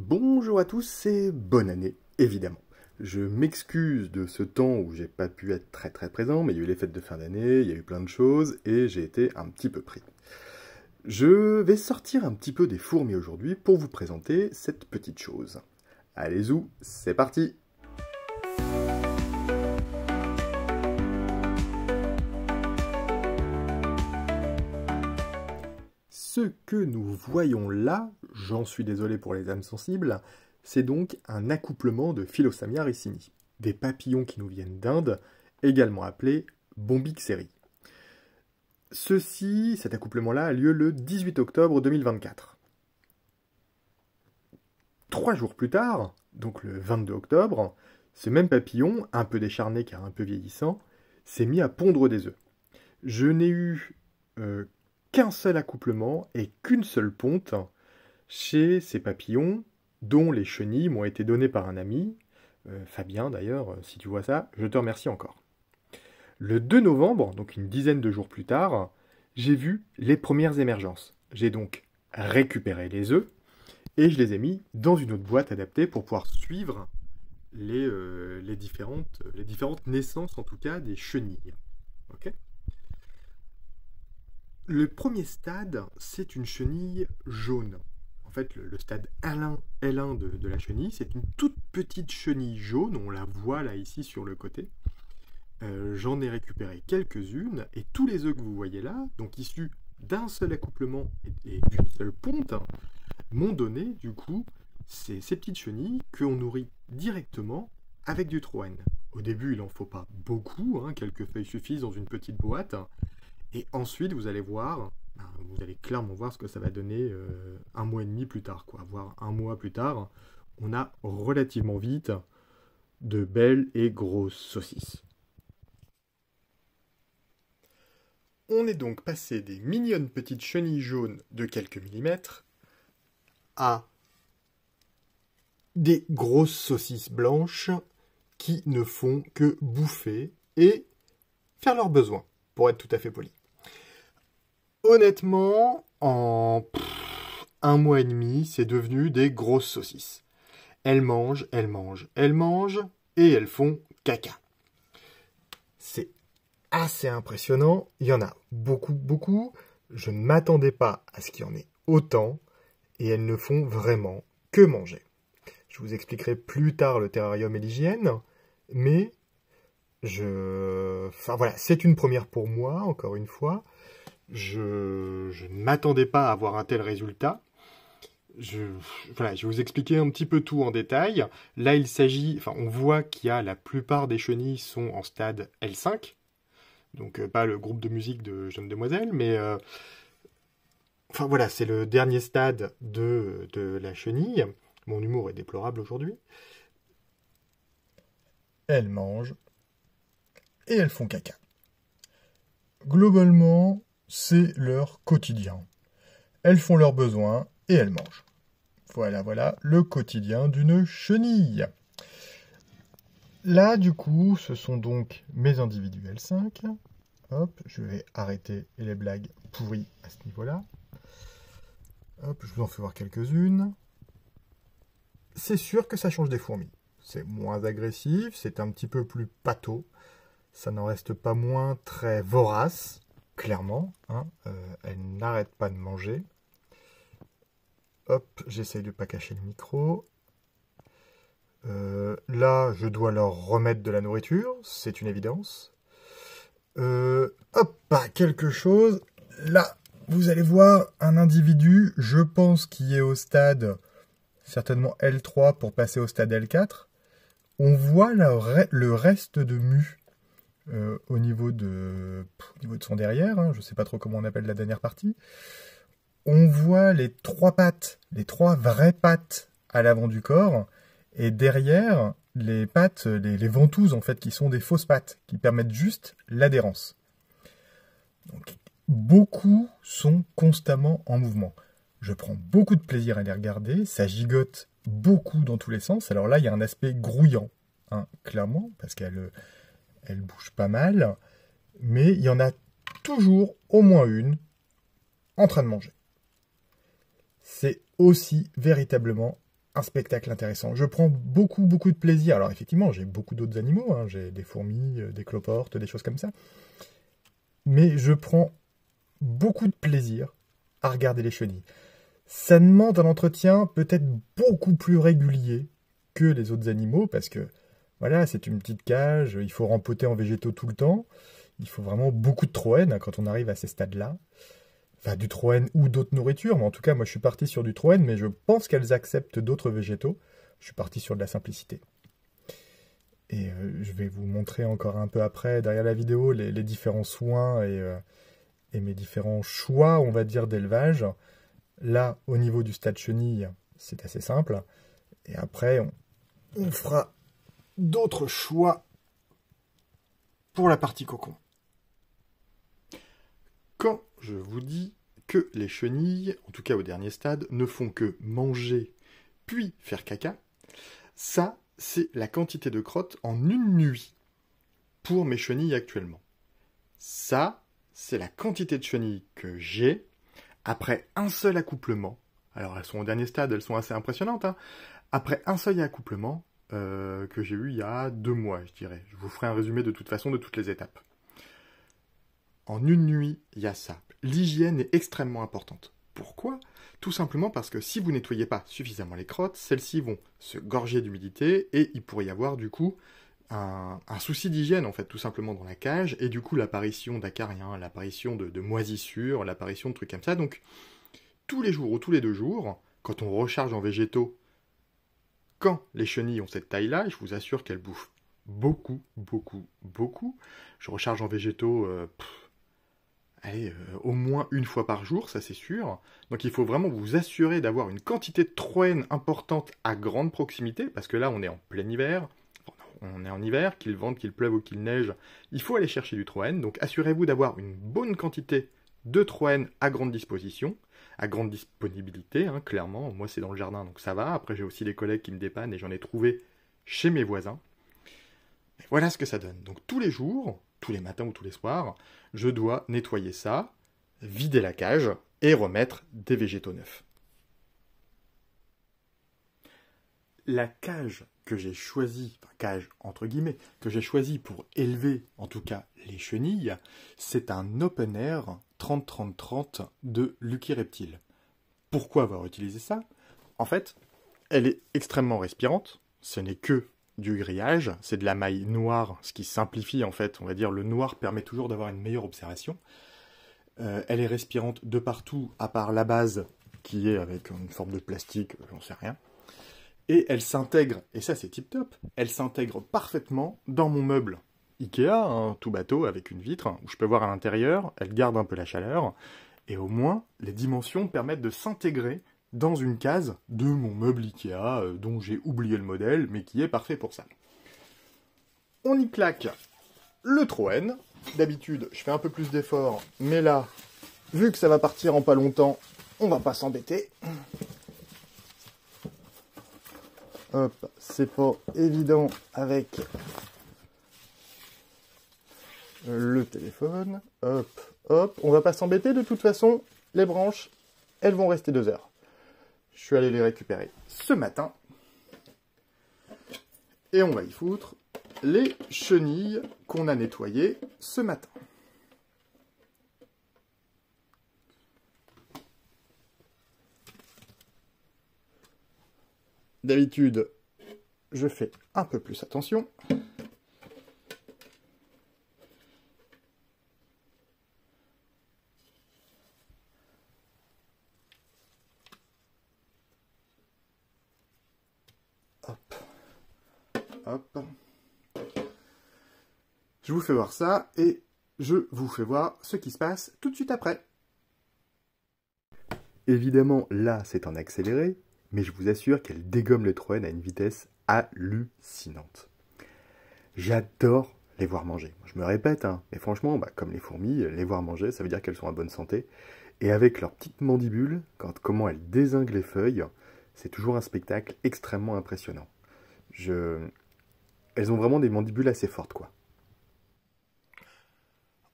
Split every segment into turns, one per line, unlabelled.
Bonjour à tous et bonne année, évidemment. Je m'excuse de ce temps où j'ai pas pu être très présent, mais il y a eu les fêtes de fin d'année, il y a eu plein de choses, et j'ai été un petit peu pris. Je vais sortir un petit peu des fourmis aujourd'hui pour vous présenter cette petite chose. Allez-y, c'est parti! Ce que nous voyons là, j'en suis désolé pour les âmes sensibles, c'est donc un accouplement de Philosamia ricini, des papillons qui nous viennent d'Inde, également appelés Bombyxeri. Cet accouplement-là a lieu le 18 octobre 2024. 3 jours plus tard, donc le 22 octobre, ce même papillon, un peu décharné car un peu vieillissant, s'est mis à pondre des œufs. Je n'ai eu qu'un seul accouplement et qu'une seule ponte chez ces papillons, dont les chenilles m'ont été données par un ami, Fabien d'ailleurs, si tu vois ça, je te remercie encore. Le 2 novembre, donc une dizaine de jours plus tard, j'ai vu les premières émergences. J'ai donc récupéré les œufs et je les ai mis dans une autre boîte adaptée pour pouvoir suivre les différentes naissances, en tout cas, des chenilles. Okay. Le premier stade, c'est une chenille jaune. En fait, le stade L1 de la chenille, c'est une toute petite chenille jaune, on la voit là ici sur le côté. J'en ai récupéré quelques-unes, et tous les œufs que vous voyez là, donc issus d'un seul accouplement et d'une seule ponte, m'ont donné du coup ces petites chenilles qu'on nourrit directement avec du Troène. Au début, il n'en faut pas beaucoup, quelques feuilles suffisent dans une petite boîte. Et ensuite, vous allez clairement voir ce que ça va donner un mois et demi plus tard, voire un mois plus tard. On a relativement vite de belles et grosses saucisses. On est donc passé des mignonnes petites chenilles jaunes de quelques millimètres à des grosses saucisses blanches qui ne font que bouffer et faire leurs besoins, pour être tout à fait poli. Honnêtement, en un mois et demi, c'est devenu des grosses saucisses. Elles mangent, et elles font caca. C'est assez impressionnant, il y en a beaucoup. Je ne m'attendais pas à ce qu'il y en ait autant, et elles ne font vraiment que manger. Je vous expliquerai plus tard le terrarium et l'hygiène, mais c'est une première pour moi, encore une fois. Je ne m'attendais pas à avoir un tel résultat. Je vais vous expliquer un petit peu tout en détail. Là, on voit qu'il y a la plupart des chenilles sont en stade L5, donc pas le groupe de musique de Jeunes Demoiselles, mais c'est le dernier stade de la chenille. Mon humour est déplorable aujourd'hui. Elles mangent et elles font caca. Globalement, c'est leur quotidien. Elles font leurs besoins et elles mangent. Voilà le quotidien d'une chenille. Là, du coup, ce sont donc mes individuels 5. Hop, je vais arrêter les blagues pourries à ce niveau-là. Hop, je vous en fais voir quelques-unes. C'est sûr que ça change des fourmis. C'est moins agressif, c'est un petit peu plus pâteau. Ça n'en reste pas moins très vorace, clairement. Elles n'arrêtent pas de manger. Hop, j'essaye de ne pas cacher le micro. Là, je dois leur remettre de la nourriture, c'est une évidence. Quelque chose. Là, vous allez voir un individu, je pense, qui est au stade, certainement L3 pour passer au stade L4. On voit là, le reste de mue au niveau de son derrière. Je ne sais pas trop comment on appelle la dernière partie. On voit les 3 pattes, les 3 vraies pattes à l'avant du corps. Et derrière, les pattes, les ventouses, en fait, qui sont des fausses pattes, qui permettent juste l'adhérence. Donc, beaucoup sont constamment en mouvement. Je prends beaucoup de plaisir à les regarder, ça gigote beaucoup dans tous les sens. Alors là, il y a un aspect grouillant, clairement, parce qu'elle bouge pas mal. Mais il y en a toujours au moins une en train de manger. C'est aussi véritablement un spectacle intéressant. Je prends beaucoup de plaisir. Alors effectivement, j'ai beaucoup d'autres animaux, hein. J'ai des fourmis, des cloportes, des choses comme ça. Mais je prends beaucoup de plaisir à regarder les chenilles. Ça demande un entretien peut-être beaucoup plus régulier que les autres animaux, parce que voilà, c'est une petite cage, il faut rempoter en végétaux tout le temps. Il faut vraiment beaucoup de troène hein, quand on arrive à ces stades-là. Enfin, du troène ou d'autres nourritures, mais en tout cas, moi je suis parti sur du troène, mais je pense qu'elles acceptent d'autres végétaux. Je suis parti sur de la simplicité. Et je vais vous montrer encore un peu après, derrière la vidéo, les différents soins et mes différents choix, on va dire, d'élevage. Là, au niveau du stade chenille, c'est assez simple. Et après, on fera d'autres choix pour la partie cocon. Quand je vous dis que les chenilles, en tout cas au dernier stade, ne font que manger puis faire caca, ça, c'est la quantité de crottes en une nuit pour mes chenilles actuellement. Ça, c'est la quantité de chenilles que j'ai après un seul accouplement. Alors elles sont au dernier stade, elles sont assez impressionnantes. Hein. Après un seul accouplement que j'ai eu il y a 2 mois, je dirais. Je vous ferai un résumé de toute façon de toutes les étapes. En une nuit, il y a ça. L'hygiène est extrêmement importante. Pourquoi ? Tout simplement parce que si vous nettoyez pas suffisamment les crottes, celles-ci vont se gorger d'humidité et il pourrait y avoir du coup un souci d'hygiène en fait tout simplement dans la cage et du coup l'apparition d'acariens, l'apparition de moisissures, l'apparition de trucs comme ça. Donc tous les jours ou tous les 2 jours, quand on recharge en végétaux, quand les chenilles ont cette taille-là, je vous assure qu'elles bouffent beaucoup. Je recharge en végétaux... au moins une fois par jour, ça c'est sûr. Donc il faut vraiment vous assurer d'avoir une quantité de troène importante à grande proximité, parce que là on est en plein hiver, on est en hiver, qu'il vente, qu'il pleuve ou qu'il neige, il faut aller chercher du troène, donc assurez-vous d'avoir une bonne quantité de troène à grande disposition, à grande disponibilité, hein, clairement. Moi c'est dans le jardin donc ça va, après j'ai aussi des collègues qui me dépannent et j'en ai trouvé chez mes voisins. Et voilà ce que ça donne. Donc tous les jours, tous les matins ou tous les soirs, je dois nettoyer ça, vider la cage et remettre des végétaux neufs. La cage que j'ai choisie, enfin cage entre guillemets, que j'ai choisie pour élever en tout cas les chenilles, c'est un open air 30-30-30 de Lucky Reptile. Pourquoi avoir utilisé ça ? En fait, elle est extrêmement respirante, ce n'est que du grillage, c'est de la maille noire, ce qui simplifie en fait, on va dire le noir permet toujours d'avoir une meilleure observation. Elle est respirante de partout, à part la base, qui est avec une forme de plastique, j'en sais rien. Et elle s'intègre, et ça c'est tip top, elle s'intègre parfaitement dans mon meuble Ikea, hein, tout bateau, avec une vitre, où je peux voir à l'intérieur, elle garde un peu la chaleur, et au moins, les dimensions permettent de s'intégrer dans une case de mon meuble Ikea, dont j'ai oublié le modèle, mais qui est parfait pour ça. On y claque le troène. D'habitude, je fais un peu plus d'effort, mais là, vu que ça va partir en pas longtemps, on va pas s'embêter. Hop, c'est pas évident avec le téléphone. Hop, on va pas s'embêter, de toute façon, les branches, elles vont rester 2 heures. Je suis allé les récupérer ce matin. Et on va y foutre les chenilles qu'on a nettoyées ce matin. D'habitude, je fais un peu plus attention. Hop. Je vous fais voir ça et je vous fais voir ce qui se passe tout de suite après. Évidemment, là, c'est en accéléré, mais je vous assure qu'elle dégomme le troène à une vitesse hallucinante. J'adore les voir manger. Je me répète, hein, mais franchement, comme les fourmis, les voir manger, ça veut dire qu'elles sont en bonne santé. Et avec leurs petites mandibules, comment elles dézinguent les feuilles, c'est toujours un spectacle extrêmement impressionnant. Elles ont vraiment des mandibules assez fortes, quoi.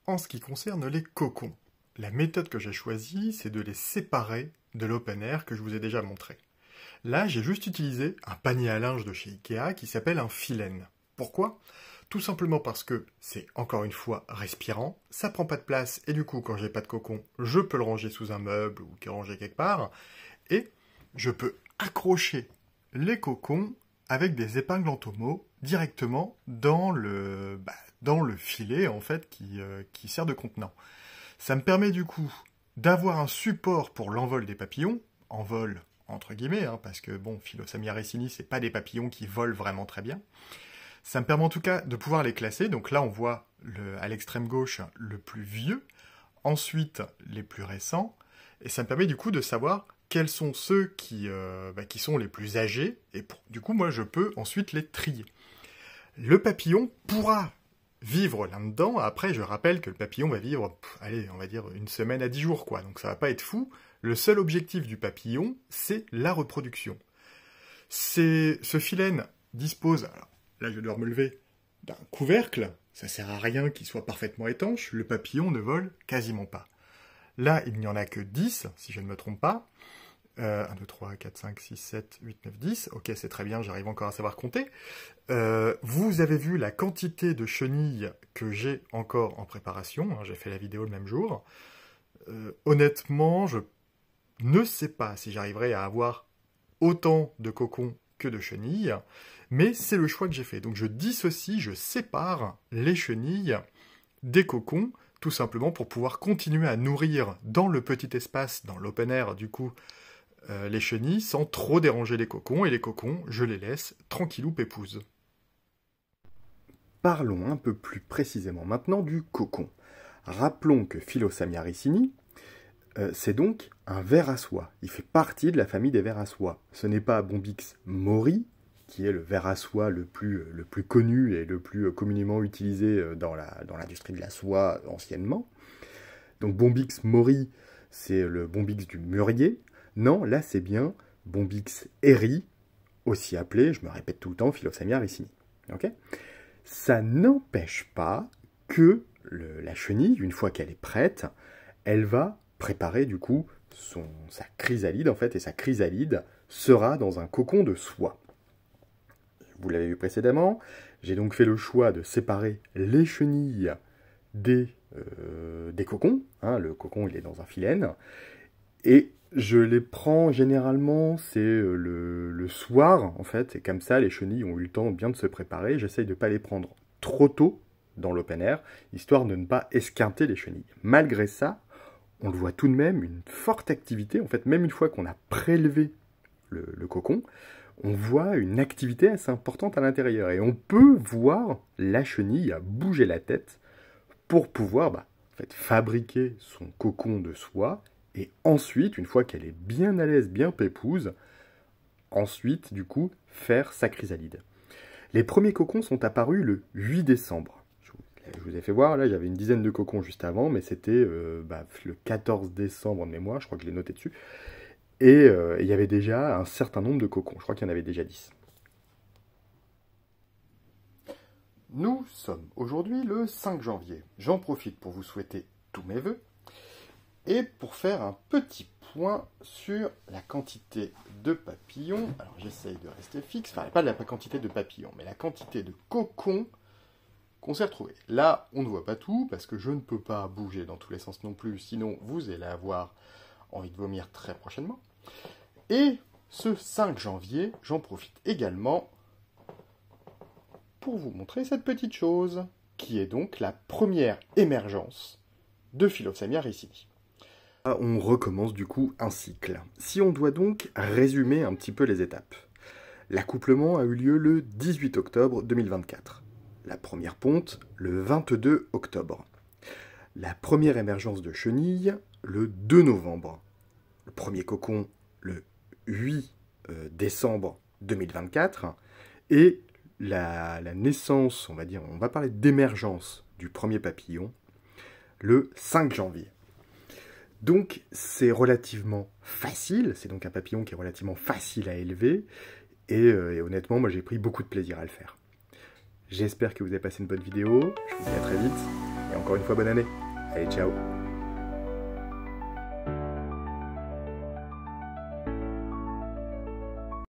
En ce qui concerne les cocons, la méthode que j'ai choisie, c'est de les séparer de l'open air que je vous ai déjà montré. Là, j'ai juste utilisé un panier à linge de chez Ikea qui s'appelle un Filen. Pourquoi? Tout simplement parce que c'est, encore une fois, respirant, ça prend pas de place, et du coup, quand j'ai pas de cocon, je peux le ranger sous un meuble ou le ranger quelque part, et je peux accrocher les cocons avec des épingles en tommeau directement dans le filet, en fait, qui sert de contenant. Ça me permet, du coup, d'avoir un support pour l'envol des papillons, envol entre guillemets, hein, parce que, bon, Philosamia ricini, c'est pas des papillons qui volent vraiment très bien. Ça me permet en tout cas de pouvoir les classer. Donc là, on voit à l'extrême gauche le plus vieux, ensuite les plus récents, et ça me permet du coup de savoir quels sont ceux qui sont les plus âgés, et du coup, moi, je peux ensuite les trier. Le papillon pourra vivre là-dedans. Après, je rappelle que le papillon va vivre, allez, on va dire 1 semaine à 10 jours, quoi. Donc ça va pas être fou. Le seul objectif du papillon, c'est la reproduction. Ce Filen dispose... Alors, là, je vais devoir me lever d'un couvercle. Ça sert à rien qu'il soit parfaitement étanche. Le papillon ne vole quasiment pas. Là, il n'y en a que 10, si je ne me trompe pas. 1, 2, 3, 4, 5, 6, 7, 8, 9, 10. Ok, c'est très bien, j'arrive encore à savoir compter. Vous avez vu la quantité de chenilles que j'ai encore en préparation. Hein, j'ai fait la vidéo le même jour. Honnêtement, je ne sais pas si j'arriverai à avoir autant de cocons que de chenilles, mais c'est le choix que j'ai fait. Donc je dissocie, je sépare les chenilles des cocons, tout simplement pour pouvoir continuer à nourrir dans le petit espace, dans l'open air, du coup, les chenilles, sans trop déranger les cocons, et les cocons, je les laisse tranquillou pépouze.
Parlons un peu plus précisément maintenant du cocon. Rappelons que Philosamia ricini, c'est donc un ver à soie. Il fait partie de la famille des vers à soie. Ce n'est pas Bombyx mori, qui est le ver à soie le plus connu et le plus communément utilisé dans l'industrie de la soie anciennement. Donc Bombyx mori, c'est le Bombyx du mûrier. Non, là c'est bien Bombyx eri, aussi appelé, je me répète tout le temps, Philosamia ricini. Okay, ça n'empêche pas que la chenille, une fois qu'elle est prête, elle va préparer du coup sa chrysalide en fait, et sa chrysalide sera dans un cocon de soie. Vous l'avez vu précédemment, j'ai donc fait le choix de séparer les chenilles des cocons. Hein, le cocon il est dans un Filen, et je les prends généralement, c'est le soir en fait, et comme ça les chenilles ont eu le temps bien de se préparer. J'essaye de ne pas les prendre trop tôt dans l'open air, histoire de ne pas esquinter les chenilles. Malgré ça, on le voit tout de même, une forte activité. En fait, même une fois qu'on a prélevé le cocon, on voit une activité assez importante à l'intérieur. Et on peut voir la chenille bouger la tête pour pouvoir en fait, fabriquer son cocon de soie. Et ensuite, une fois qu'elle est bien à l'aise, bien pépouze, ensuite, du coup, faire sa chrysalide. Les premiers cocons sont apparus le 8 décembre. Je vous ai fait voir, là j'avais une dizaine de cocons juste avant, mais c'était le 14 décembre de mémoire, je crois que je l'ai noté dessus. Et il y avait déjà un certain nombre de cocons, je crois qu'il y en avait déjà 10. Nous sommes aujourd'hui le 5 janvier. J'en profite pour vous souhaiter tous mes vœux et pour faire un petit point sur la quantité de papillons. Alors j'essaye de rester fixe, enfin pas la quantité de papillons, mais la quantité de cocons qu'on s'est retrouvé. Là, on ne voit pas tout, parce que je ne peux pas bouger dans tous les sens non plus, sinon vous allez avoir envie de vomir très prochainement. Et ce 5 janvier, j'en profite également pour vous montrer cette petite chose, qui est donc la première émergence de Philosamia ricini. On recommence du coup un cycle. Si on doit donc résumer un petit peu les étapes. L'accouplement a eu lieu le 18 octobre 2024. La première ponte, le 22 octobre. La première émergence de chenilles, le 2 novembre. Le premier cocon, le 8 décembre 2024. Et la naissance, on va parler d'émergence du premier papillon, le 5 janvier. Donc c'est relativement facile, c'est donc un papillon qui est relativement facile à élever. Et honnêtement, moi j'ai pris beaucoup de plaisir à le faire. J'espère que vous avez passé une bonne vidéo, je vous dis à très vite, et encore une fois bonne année. Allez, ciao!